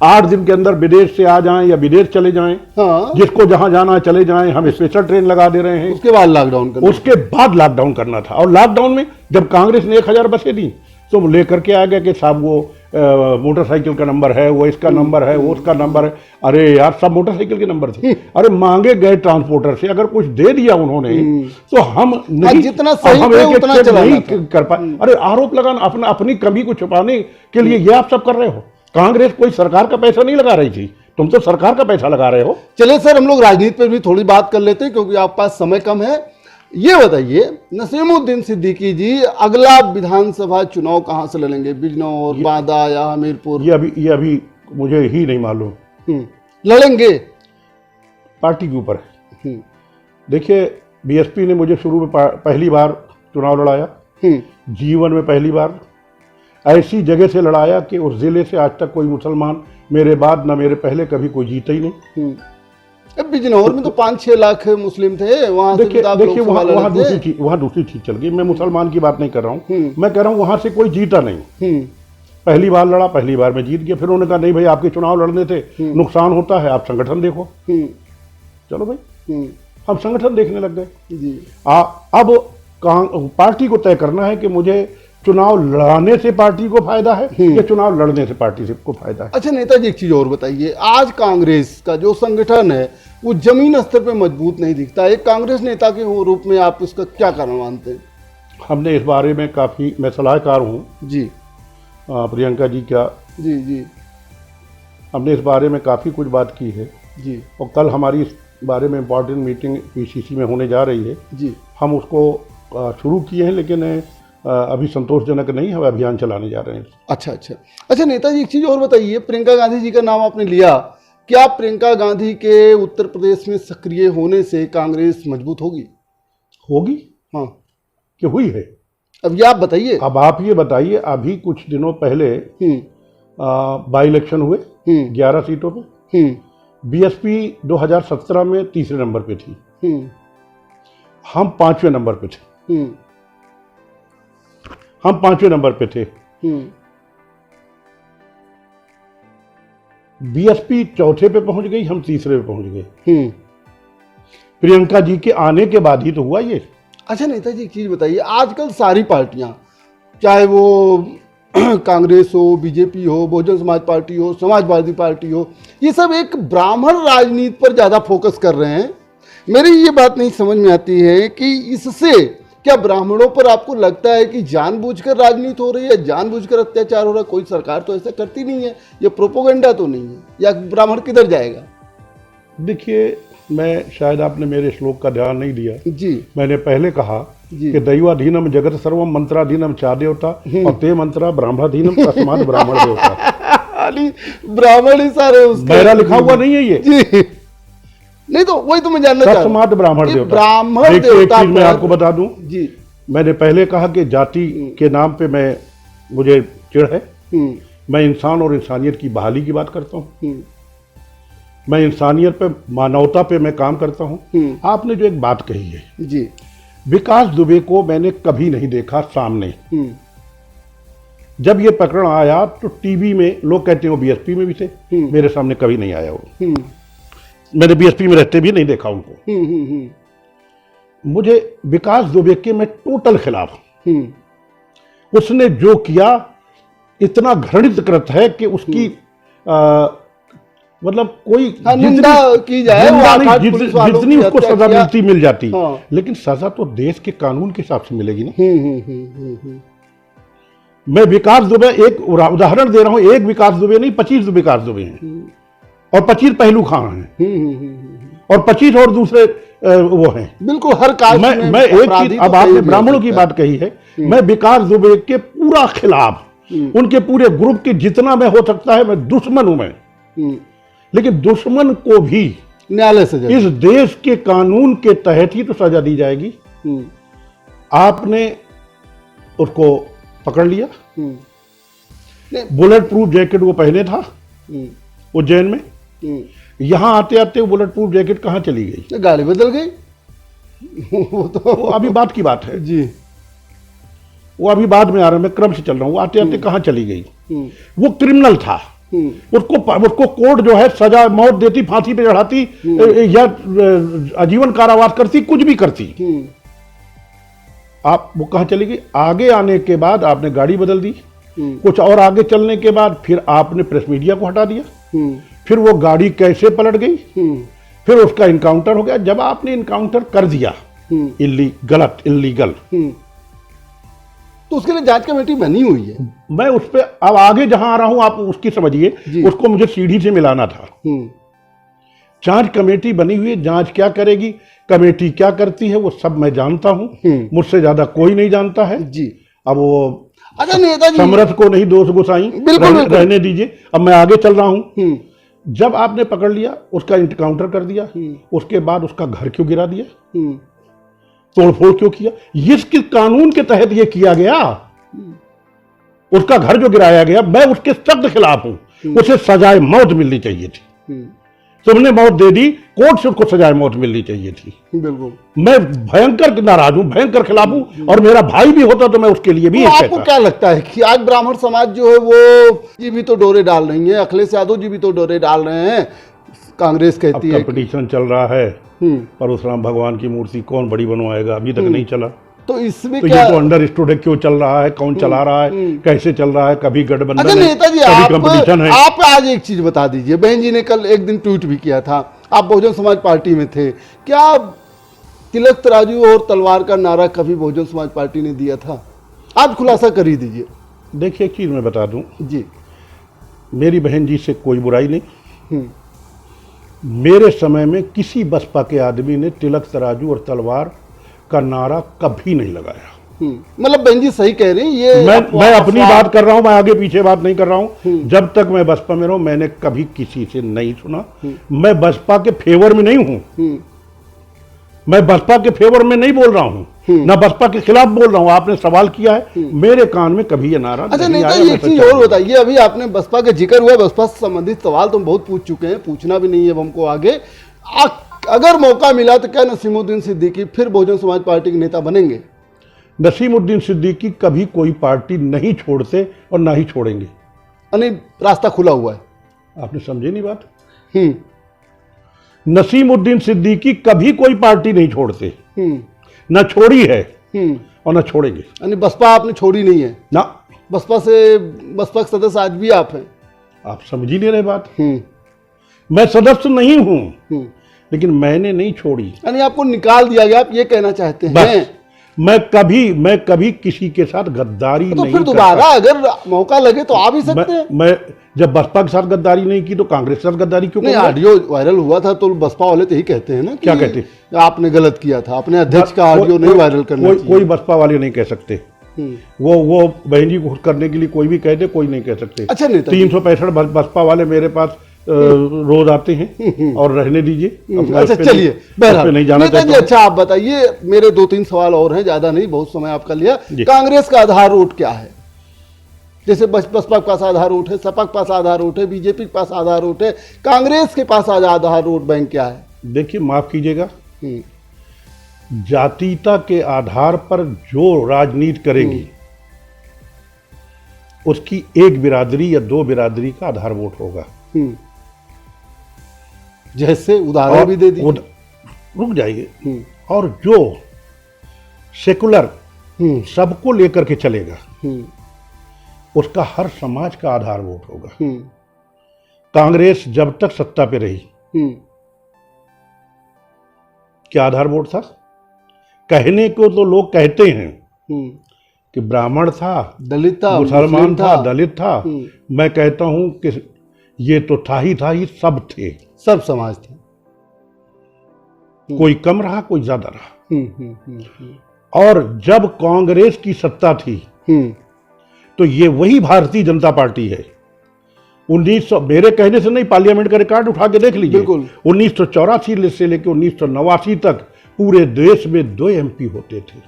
8 दिन के अंदर विदेश से आ जाएं या विदेश चले जाएं। हाँ। जिसको जहां जाना है चले जाएं, हम स्पेशल ट्रेन लगा दे रहे हैं। उसके बाद लॉकडाउन करना था। और लॉकडाउन में जब कांग्रेस ने 1000 बसें दी तो लेकर के आ गया कि साहब वो मोटरसाइकिल का नंबर है, वो इसका नंबर है, वो उसका नंबर है। अरे यार सब मोटरसाइकिल के नंबर थे। अरे मांगे गए ट्रांसपोर्टर से, अगर कुछ दे दिया उन्होंने तो हम नहीं, जितना सही थे उतना नहीं कर पाए। अरे आरोप लगाना अपनी कमी को छुपाने के लिए ये आप सब कर रहे हो। कांग्रेस कोई सरकार का पैसा नहीं लगा रही थी, तुम तो सरकार का पैसा लगा रहे हो। चलिए सर हम लोग राजनीति पर भी थोड़ी बात कर लेते हैं क्योंकि आपके पास समय कम है। ये बताइए नसीमुद्दीन सिद्दीकी जी अगला विधानसभा चुनाव कहां से लड़ेंगे, बिजनौर, बांदा या हमीरपुर? ये अभी मुझे ही नहीं मालूम। लड़ेंगे पार्टी के ऊपर है। देखिए बीएसपी ने मुझे शुरू में पहली बार चुनाव लड़ाया, जीवन में पहली बार ऐसी जगह से लड़ाया कि उस जिले से आज तक कोई मुसलमान मेरे बाद न मेरे पहले कभी कोई जीता ही नहीं। बिजनौर में तो 5-6 लाख मुस्लिम थे, वहां देखिए वहाँ दूसरी चीज चल गई। मैं मुसलमान की बात नहीं कर रहा हूँ, मैं कह रहा हूँ वहां से कोई जीता नहीं। पहली बार लड़ा, पहली बार में जीत गया। फिर उन्होंने कहा नहीं भाई आपके चुनाव लड़ने थे, नुकसान होता है, आप संगठन देखो। चलो भाई हम संगठन देखने लग गए। अब पार्टी को तय करना है कि मुझे चुनाव लड़ाने से पार्टी को फायदा है या चुनाव लड़ने से पार्टी से को फायदा है। अच्छा नेताजी एक चीज और बताइए, आज कांग्रेस का जो संगठन है वो जमीन स्तर पे मजबूत नहीं दिखता। एक कांग्रेस नेता के रूप में आप उसका क्या कारण मानते हैं? हमने इस बारे में काफी, मैं सलाहकार हूँ जी, प्रियंका जी क्या जी, हमने इस बारे में काफी कुछ बात की है जी, और कल हमारी इस बारे में इम्पोर्टेंट मीटिंग पीसीसी में होने जा रही है जी। हम उसको शुरू किए हैं, लेकिन अभी संतोषजनक नहीं, हम अभियान चलाने जा रहे हैं। अच्छा नेताजी एक चीज और बताइए, प्रियंका गांधी जी का नाम आपने लिया, क्या प्रियंका गांधी के उत्तर प्रदेश में सक्रिय होने से कांग्रेस मजबूत होगी? हाँ कि हुई है? अब ये आप बताइए। अब आप ये बताइए, अभी कुछ दिनों पहले बाई इलेक्शन हुए 11 सीटों पे। बीएसपी 2017 में तीसरे नंबर पे थी, हम 5वें नंबर पे थे। बीएसपी चौथे पे पहुंच गई, हम तीसरे पे पहुंच गए। प्रियंका जी के आने के बाद ही तो हुआ ये। अच्छा नेताजी एक चीज बताइए, आजकल सारी पार्टियां, चाहे वो कांग्रेस हो, बीजेपी हो, बहुजन समाज पार्टी हो, समाजवादी पार्टी हो, ये सब एक ब्राह्मण राजनीति पर ज़्यादा फोकस कर रहे हैं। मेरी ये बात नहीं समझ में आती है कि इससे क्या ब्राह्मणों पर आपको लगता है कि जानबूझकर राजनीति हो रही है, जानबूझकर अत्याचार हो रहा है? कोई सरकार तो ऐसा करती नहीं है, ये प्रोपोगंडा तो नहीं है, या ब्राह्मण किधर जाएगा? देखिए, मैं शायद आपने मेरे श्लोक का ध्यान नहीं दिया जी। मैंने पहले कहा कि दैवाधीनम जगत सर्वम मंत्राधीनम चा देवता और ते मंत्रा ब्राह्मणाधीनम तस्मात् ब्राह्मण देवता। ब्राह्मण ही सारे उसके मेरा लिखा हुआ नहीं है ये जी। नहीं तो वही तो मैं जानना चाह रहा हूं। तस्मात् ब्राह्मण देवता। ब्राह्मण देखिए, एक देवता चीज मैं आपको बता दूं जी। मैंने पहले कहा कि जाति के नाम पे मुझे चिढ़ है। मैं इंसान और इंसानियत की बहाली की बात करता हूँ। मैं इंसानियत पे, मानवता पे मैं काम करता हूँ। आपने जो एक बात कही है जी, विकास दुबे को मैंने कभी नहीं देखा सामने। जब ये प्रकरण आया तो टीवी में लोग कहते हैं वो बीएसपी में भी थे, मेरे सामने कभी नहीं आया वो। मैंने बीएसपी में रहते भी नहीं देखा उनको। मुझे विकास दुबे के मैं टोटल खिलाफ हूं। उसने जो किया इतना घृणित कृत है कि उसकी मतलब कोई निंदा की जाए, जितनी उसको सजा मिलती मिल जाती। हाँ। लेकिन सजा तो देश के कानून के हिसाब से मिलेगी ना। मैं विकास दुबे, एक उदाहरण दे रहा हूं, एक विकास दुबे नहीं 25 विकास दुबे हैं और 25 पहलू खां हैं और 25 और दूसरे वो हैं। बिल्कुल हर कास्ट में मैं एक चीज, अब आपने ब्राह्मणों की बात कही है, मैं विकास दुबे के पूरा खिलाफ, उनके पूरे ग्रुप के जितना मैं हो सकता है मैं दुश्मन हूं मैं। लेकिन दुश्मन को भी न्यायालय सजा, इस देश के कानून के तहत ही तो सजा दी जाएगी। आपने उसको पकड़ लिया, बुलेट प्रूफ जैकेट वो पहने था उज्जैन में, यहां आते आते वो बुलेट प्रूफ जैकेट कहां चली गई? गाड़ी बदल गई। वो तो अभी बात की बात है जी, वो अभी बाद में आ रहा है, मैं क्रम से चल रहा हूं। वो आते आते कहां चली गई? वो क्रिमिनल था, उसको कोर्ट जो है सजा मौत देती, फांसी पे चढ़ाती या आजीवन कारावास करती, कुछ भी करती। आप वो कहां चली गई? आगे आने के बाद आपने गाड़ी बदल दी, कुछ और आगे चलने के बाद फिर आपने प्रेस मीडिया को हटा दिया, फिर वो गाड़ी कैसे पलट गई, फिर उसका इनकाउंटर हो गया। जब आपने इनकाउंटर कर दिया इल्लीगल, तो उसके लिए जांच कमेटी बनी हुई है। मैं उस पर अब आगे जहां आ रहा हूं आप उसकी समझिए, उसको मुझे सीढ़ी से मिलाना था। जांच कमेटी बनी हुई है, जांच क्या करेगी, कमेटी क्या करती है, वो सब मैं जानता हूं, मुझसे ज्यादा कोई नहीं जानता है जी। अब वो अच्छा नेताजी, समरथ को नहीं दोष गुसाई, रहने दीजिए। अब मैं आगे चल रहा हूं। जब आपने पकड़ लिया, उसका इनकाउंटर कर दिया, उसके बाद उसका घर क्यों गिरा दिया, तोड़फोड़ क्यों किया? इसके कानून के तहत ये किया गया। उसका घर जो गिराया गया, मैं उसके सख्त खिलाफ हूं। उसे सजाए मौत मिलनी चाहिए थी। तुमने मौत दे दी, कोर्ट से उसको सजाए मौत मिलनी चाहिए थी। बिल्कुल, मैं भयंकर नाराज हूं, भयंकर खिलाफ हूं। और मेरा भाई भी होता तो मैं उसके लिए भी। तो आपको क्या लगता है कि आज ब्राह्मण समाज जो है वो जी भी तो डोरे डाल रही है, अखिलेश यादव जी भी तो डोरे डाल रहे हैं, कांग्रेस कहती है कंपटीशन चल रहा है, परशुराम भगवान की मूर्ति कौन बड़ी बनवाएगा, अभी तक नहीं चला। तो इसमें तो क्या, ये तो अंडरस्टूड है, क्यों चल रहा है, कौन चला रहा है, कैसे चल रहा है, कभी गठबंधन अच्छा है, नेताजी, कभी कंपटीशन है। आप आज एक चीज बता दीजिए, बहन जी ने कल एक दिन ट्वीट भी किया था, आप बहुजन समाज पार्टी में थे, क्या तिलक तराजू और तलवार का नारा कभी बहुजन समाज पार्टी ने दिया था? आप खुलासा कर ही दीजिए। देखिए, एक चीज मैं बता दूं जी, मेरी बहन जी से कोई बुराई नहीं। मेरे समय में किसी बसपा के आदमी ने तिलक तराजू और तलवार का नारा कभी नहीं लगाया। मतलब बहन जी सही कह रही हैं, ये मैं अपनी बात कर रहा हूं, मैं आगे पीछे बात नहीं कर रहा हूं। जब तक मैं बसपा में रहूं, मैंने कभी किसी से नहीं सुना। मैं बसपा के फेवर में नहीं हूं, मैं बसपा के फेवर में नहीं बोल रहा हूं, ना बसपा के खिलाफ बोल रहा हूं। आपने सवाल किया है, मेरे कान में कभी ये नारा अच्छा नहीं आया। नेता, एक चीज और बताइए, अभी आपने बसपा का जिक्र हुआ, बसपा से संबंधित सवाल तो हम बहुत पूछ चुके हैं, पूछना भी नहीं है अब हमको आगे। अगर मौका मिला तो क्या नसीमुद्दीन सिद्दीकी फिर बहुजन समाज पार्टी के नेता बनेंगे? नसीमुद्दीन सिद्दीकी कभी कोई पार्टी नहीं छोड़ते और ना ही छोड़ेंगे। यानी रास्ता खुला हुआ है। आपने समझे नहीं बात? हम्म नसीमुद्दीन सिद्दीकी कभी कोई पार्टी नहीं छोड़ते, ना छोड़ी है और ना छोड़ेंगे। यानी बसपा आपने छोड़ी नहीं है ना, बसपा के सदस्य आज भी आप हैं। आप समझ ही नहीं रहे बात। मैं सदस्य नहीं हूं, लेकिन मैंने नहीं छोड़ी। यानी आपको निकाल दिया गया, आप ये कहना चाहते हैं? बस मैं कभी किसी के साथ गद्दारी तो नहीं फिर दोबारा अगर मौका लगे तो आ भी सकते हैं। मैं जब बसपा के साथ गद्दारी नहीं की तो कांग्रेस के साथ गद्दारी क्यों नहीं? करूंगा? ऑडियो वायरल हुआ था तो बसपा वाले तो यही कहते हैं ना कि क्या कहते? आपने गलत किया था, अपने अध्यक्ष का ऑडियो नहीं वायरल करना चाहिए। कोई बसपा वाले नहीं कह सकते। वो बहन जी को करने के लिए कोई भी कह दे, कोई नहीं कह सकते। अच्छा, नेता 365 बसपा वाले मेरे पास रोज आते हैं और रहने दीजिए। अच्छा चलिए, बहरहाल नहीं जाना नेता जी, अच्छा आप बताइए, मेरे 2-3 सवाल और हैं, ज्यादा नहीं, बहुत समय आपका लिया। कांग्रेस का आधार वोट क्या है? जैसे बसपा के पास आधार वोट है, सपा के पास आधार वोट है, बीजेपी के पास आधार वोट है, कांग्रेस के पास आधार वोट बैंक क्या है? देखिए, माफ कीजिएगा, जातीयता के आधार पर जो राजनीति करेगी उसकी एक बिरादरी या 2 बिरादरी का आधार वोट होगा। जैसे उदाहरण भी दे दिए। रुक जाइए। और जो सेकुलर सबको लेकर के चलेगा उसका हर समाज का आधार वोट होगा। कांग्रेस जब तक सत्ता पे रही क्या आधार वोट था? कहने को तो लोग कहते हैं कि ब्राह्मण था, दलित था, मुसलमान था, दलित था। मैं कहता हूं कि ये तो था ही, सब थे, सब समाज थे। कोई कम रहा, कोई ज्यादा रहा। और जब कांग्रेस की सत्ता थी तो ये वही भारतीय जनता पार्टी है। 1900, मेरे कहने से नहीं, पार्लियामेंट का रिकॉर्ड उठा के देख लीजिए। 1984 से लेकर 1989 तक पूरे देश में 2 MP होते थे।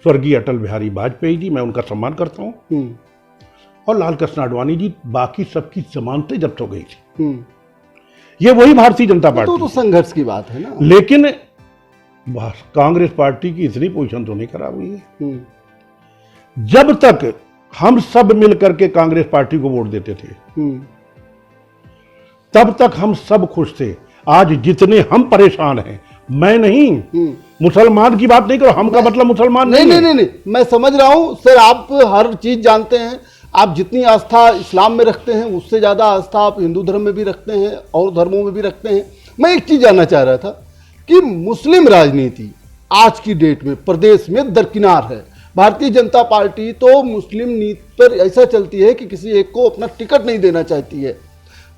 स्वर्गीय अटल बिहारी वाजपेयी जी, मैं उनका सम्मान करता हूं, और लाल कृष्ण आडवाणी जी। बाकी सबकी जमानतें जब्त हो गई थी। ये वही भारतीय जनता पार्टी। तो संघर्ष की बात है ना। लेकिन कांग्रेस पार्टी की इतनी पोजीशन तो नहीं खराब हुई है। जब तक हम सब मिलकर के कांग्रेस पार्टी को वोट देते थे तब तक हम सब खुश थे। आज जितने हम परेशान हैं, मैं नहीं, मुसलमान की बात नहीं करो, हम का मतलब मुसलमान नहीं, मैं समझ रहा हूं सर, आप हर चीज जानते हैं। आप जितनी आस्था इस्लाम में रखते हैं उससे ज्यादा आस्था आप हिंदू धर्म में भी रखते हैं और धर्मों में भी रखते हैं। मैं एक चीज जानना चाह रहा था कि मुस्लिम राजनीति आज की डेट में प्रदेश में दरकिनार है। भारतीय जनता पार्टी तो मुस्लिम नीति पर ऐसा चलती है कि किसी एक को अपना टिकट नहीं देना चाहती है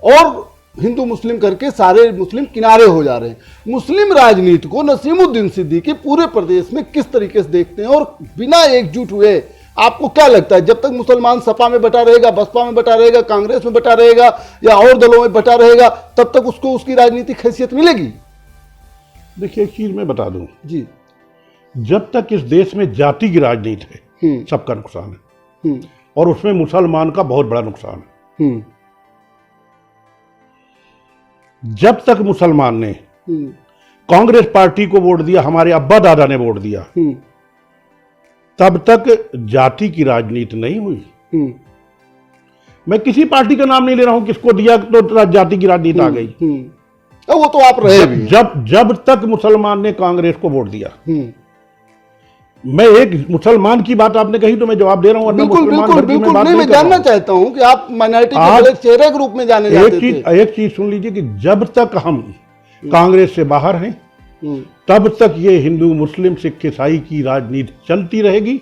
और हिंदू मुस्लिम करके सारे मुस्लिम किनारे हो जा रहे हैं। मुस्लिम राजनीति को नसीमुद्दीन सिद्दीकी पूरे प्रदेश में किस तरीके से देखते हैं? और बिना एकजुट हुए आपको क्या लगता है, जब तक मुसलमान सपा में बटा रहेगा, बसपा में बटा रहेगा, कांग्रेस में बटा रहेगा या और दलों में बटा रहेगा, तब तक उसको उसकी राजनीतिक हैसियत मिलेगी? देखिए, एक चीज मैं बता दूं जी, जब तक इस देश में जाति की राजनीति है सबका नुकसान है, और उसमें मुसलमान का बहुत बड़ा नुकसान है। जब तक मुसलमान ने कांग्रेस पार्टी को वोट दिया, हमारे अब्बा दादा ने वोट दिया, तब तक जाति की राजनीति नहीं हुई। मैं किसी पार्टी का नाम नहीं ले रहा हूं, किसको दिया तो जाति की राजनीति आ गई। वो तो आप रहे भी। जब तक मुसलमान ने कांग्रेस को वोट दिया, मैं एक मुसलमान की बात आपने कही तो मैं जवाब दे रहा हूं। बिल्कुल, नहीं, मैं जानना चाहता हूं कि आप माइनॉरिटी के चेहरे के रूप में जाने जाते थे। एक चीज सुन लीजिए कि जब तक हम कांग्रेस से बाहर हैं तब तक ये हिंदू मुस्लिम सिख ईसाई की राजनीति चलती रहेगी।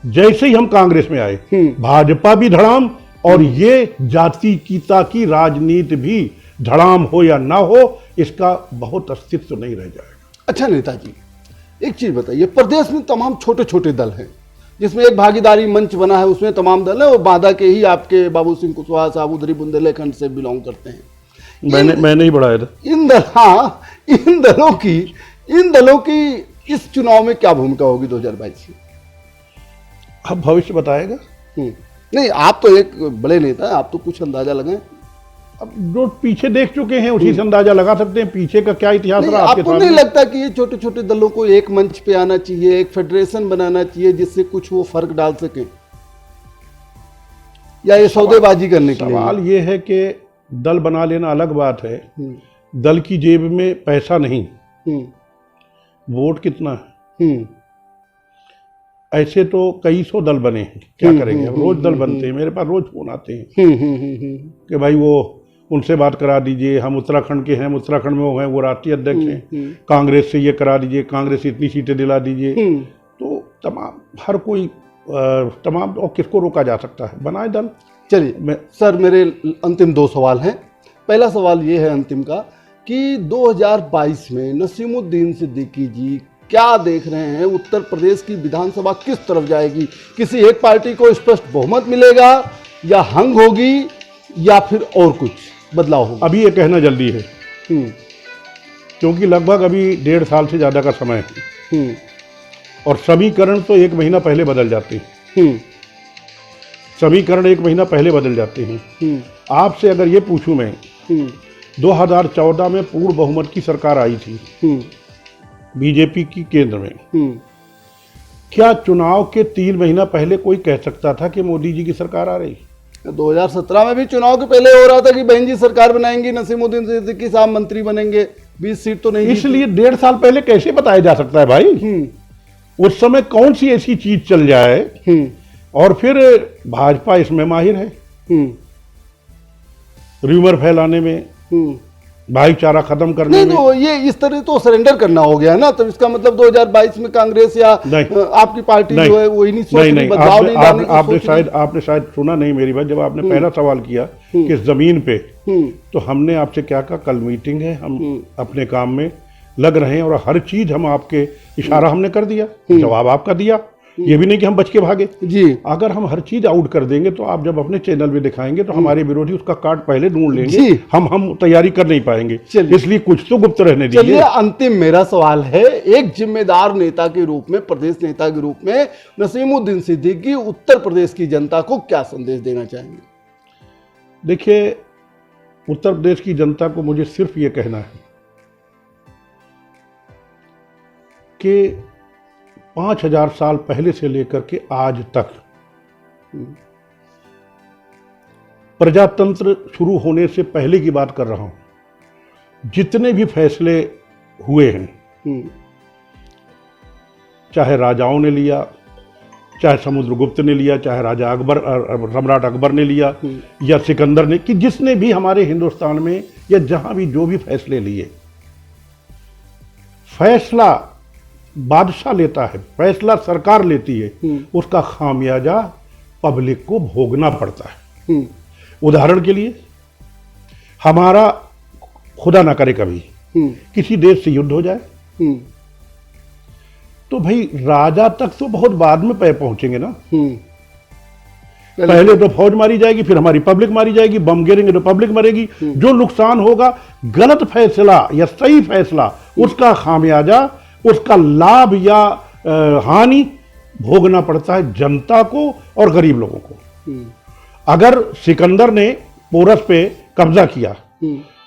जैसे ही हम कांग्रेस में आए, भाजपा भी धड़ाम और ये जातीयता की राजनीति भी धड़ाम हो या ना हो, इसका बहुत अस्तित्व नहीं रह जाएगा। अच्छा नेताजी, एक चीज बताइए, प्रदेश में तमाम छोटे छोटे दल हैं जिसमें एक भागीदारी मंच बना है, उसमें तमाम दल है और बांदा के ही आपके बाबू सिंह कुशवाहा साहब उधरी बुंदेलखंड से बिलोंग करते हैं। मैंने ही बढ़ाया था। इन दलों की इस चुनाव में क्या भूमिका होगी 2022 की? अब भविष्य बताएगा। नहीं, आप तो एक बड़े नेता हैं, आप तो कुछ अंदाजा लगाएं। अब जो पीछे देख चुके हैं उसी से अंदाजा लगा सकते हैं पीछे का क्या इतिहास रहा आपके सामने। आपको नहीं लगता कि ये छोटे छोटे दलों को एक मंच पे आना चाहिए, एक फेडरेशन बनाना चाहिए जिससे कुछ वो फर्क डाल सके? या ये सौदेबाजी करने के लिए? सवाल ये है कि दल बना लेना अलग बात है, दल की जेब में पैसा नहीं, वोट कितना है। ऐसे तो कई सौ दल बने हैं, क्या करेंगे, अब रोज दल बनते हैं, मेरे पास रोज फोन आते हैं कि भाई वो उनसे बात करा दीजिए, हम उत्तराखंड के हैं, उत्तराखंड में वो हैं, वो राष्ट्रीय अध्यक्ष हैं, कांग्रेस से ये करा दीजिए, कांग्रेस से इतनी सीटें दिला दीजिए। तो तमाम हर कोई तमाम, और किसको रोका जा सकता है, बनाए दल। चलिए सर, मेरे अंतिम 2 सवाल हैं। पहला सवाल ये है अंतिम का कि 2022 में नसीमुद्दीन सिद्दीकी जी क्या देख रहे हैं, उत्तर प्रदेश की विधानसभा किस तरफ जाएगी? किसी एक पार्टी को स्पष्ट बहुमत मिलेगा, या हंग होगी, या फिर और कुछ बदलाव होगा? अभी ये कहना जल्दी है, क्योंकि लगभग अभी 1.5 साल से ज़्यादा का समय है, और समीकरण तो 1 महीना पहले बदल जाते हैं। समीकरण 1 महीना पहले बदल जाते हैं। आपसे अगर ये पूछूं मैं, 2014 में पूर्ण बहुमत की सरकार आई थी बीजेपी की केंद्र में, क्या चुनाव के 3 महीना पहले कोई कह सकता था कि मोदी जी की सरकार आ रही? 2017 में भी चुनाव के पहले हो रहा था कि बहन जी सरकार बनाएंगी, नसीमुद्दीन सिद्दीकी साहब मंत्री बनेंगे, 20 सीट तो नहीं। इसलिए 1.5 साल पहले कैसे बताया जा सकता है भाई? उस समय कौन सी ऐसी चीज चल जाए, और फिर भाजपा इसमें माहिर है, र्यूमर फैलाने में, भाईचारा खत्म करने में। तो ये इस तरह तो सरेंडर करना हो गया ना, तो इसका मतलब 2022 में कांग्रेस या आपकी पार्टी जो है वो नहीं सोच रही, बदलाव नहीं लाने की सोच रही। आपने शायद सुना नहीं मेरी बात, जब आपने पहला सवाल किया कि जमीन पे, तो हमने आपसे क्या कहा, कल मीटिंग है, हम अपने काम में लग रहे हैं, और हर चीज हम आपके इशारा हमने कर दिया, जवाब आपका दिया, ये भी नहीं कि हम बच के भागे जी। अगर हम हर चीज आउट कर देंगे तो आप जब अपने चैनल में दिखाएंगे तो हमारे विरोधी उसका कार्ड पहले ढूंढ लेंगे, हम तैयारी कर नहीं पाएंगे, इसलिए कुछ तो गुप्त रहने दीजिए। चलिए, अंतिम मेरा सवाल है, एक जिम्मेदार नेता के रूप में, प्रदेश नेता के रूप में नसीमुद्दीन सिद्दीकी उत्तर प्रदेश की जनता को क्या संदेश देना चाहेंगे? देखिए, उत्तर प्रदेश की जनता को मुझे सिर्फ ये कहना है कि 5000 साल पहले से लेकर के आज तक प्रजातंत्र शुरू होने से पहले की बात कर रहा हूं, जितने भी फैसले हुए हैं, चाहे राजाओं ने लिया, चाहे समुद्रगुप्त ने लिया, चाहे राजा अकबर, सम्राट अकबर ने लिया, या सिकंदर ने, कि जिसने भी हमारे हिंदुस्तान में या जहां भी जो भी फैसले लिए, फैसला बादशाह लेता है, फैसला सरकार लेती है, उसका खामियाजा पब्लिक को भोगना पड़ता है। उदाहरण के लिए, हमारा खुदा ना करे कभी किसी देश से युद्ध हो जाए, तो भाई राजा तक तो बहुत बाद में पहुंचेंगे ना, पहले तो फौज मारी जाएगी, फिर हमारी पब्लिक मारी जाएगी, बम गिरेंगे तो पब्लिक मरेगी, जो नुकसान होगा, गलत फैसला या सही फैसला, उसका खामियाजा, उसका लाभ या हानि भोगना पड़ता है जनता को और गरीब लोगों को। अगर सिकंदर ने पोरस पे कब्जा किया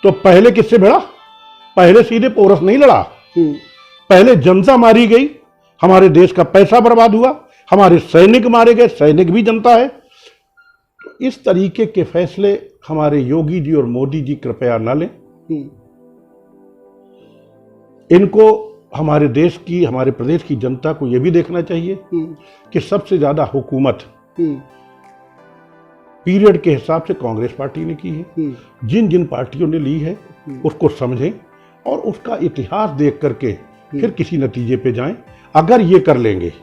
तो पहले किससे भिड़ा? पहले सीधे पोरस नहीं लड़ा, पहले जनता मारी गई, हमारे देश का पैसा बर्बाद हुआ, हमारे सैनिक मारे गए, सैनिक भी जनता है। तो इस तरीके के फैसले हमारे योगी जी और मोदी जी कृपया न लें। इनको हमारे देश की, हमारे प्रदेश की जनता को यह भी देखना चाहिए कि सबसे ज्यादा हुकूमत पीरियड के हिसाब से कांग्रेस पार्टी ने की है। जिन जिन पार्टियों ने ली है उसको समझें और उसका इतिहास देख करके फिर किसी नतीजे पे जाएं। अगर ये कर लेंगे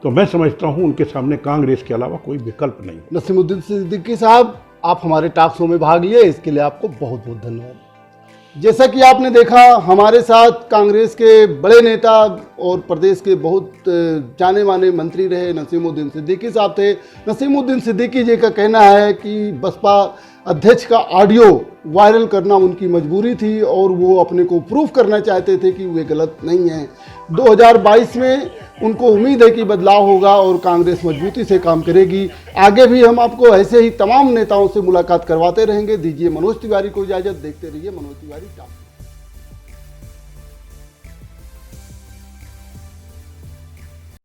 तो मैं समझता हूं उनके सामने कांग्रेस के अलावा कोई विकल्प नहीं। नसीमुद्दीन सिद्दीकी साहब, आप हमारे टॉक शो में भाग लिए, इसके लिए आपको बहुत बहुत धन्यवाद। जैसा कि आपने देखा, हमारे साथ कांग्रेस के बड़े नेता और प्रदेश के बहुत जाने माने मंत्री रहे नसीमुद्दीन सिद्दीकी साहब थे। नसीमुद्दीन सिद्दीकी जी का कहना है कि बसपा अध्यक्ष का ऑडियो वायरल करना उनकी मजबूरी थी और वो अपने को प्रूफ करना चाहते थे कि वे गलत नहीं हैं। 2022 में उनको उम्मीद है कि बदलाव होगा और कांग्रेस मजबूती से काम करेगी। आगे भी हम आपको ऐसे ही तमाम नेताओं से मुलाकात करवाते रहेंगे। दीजिए मनोज तिवारी को इजाज़त, देखते रहिए मनोज तिवारी।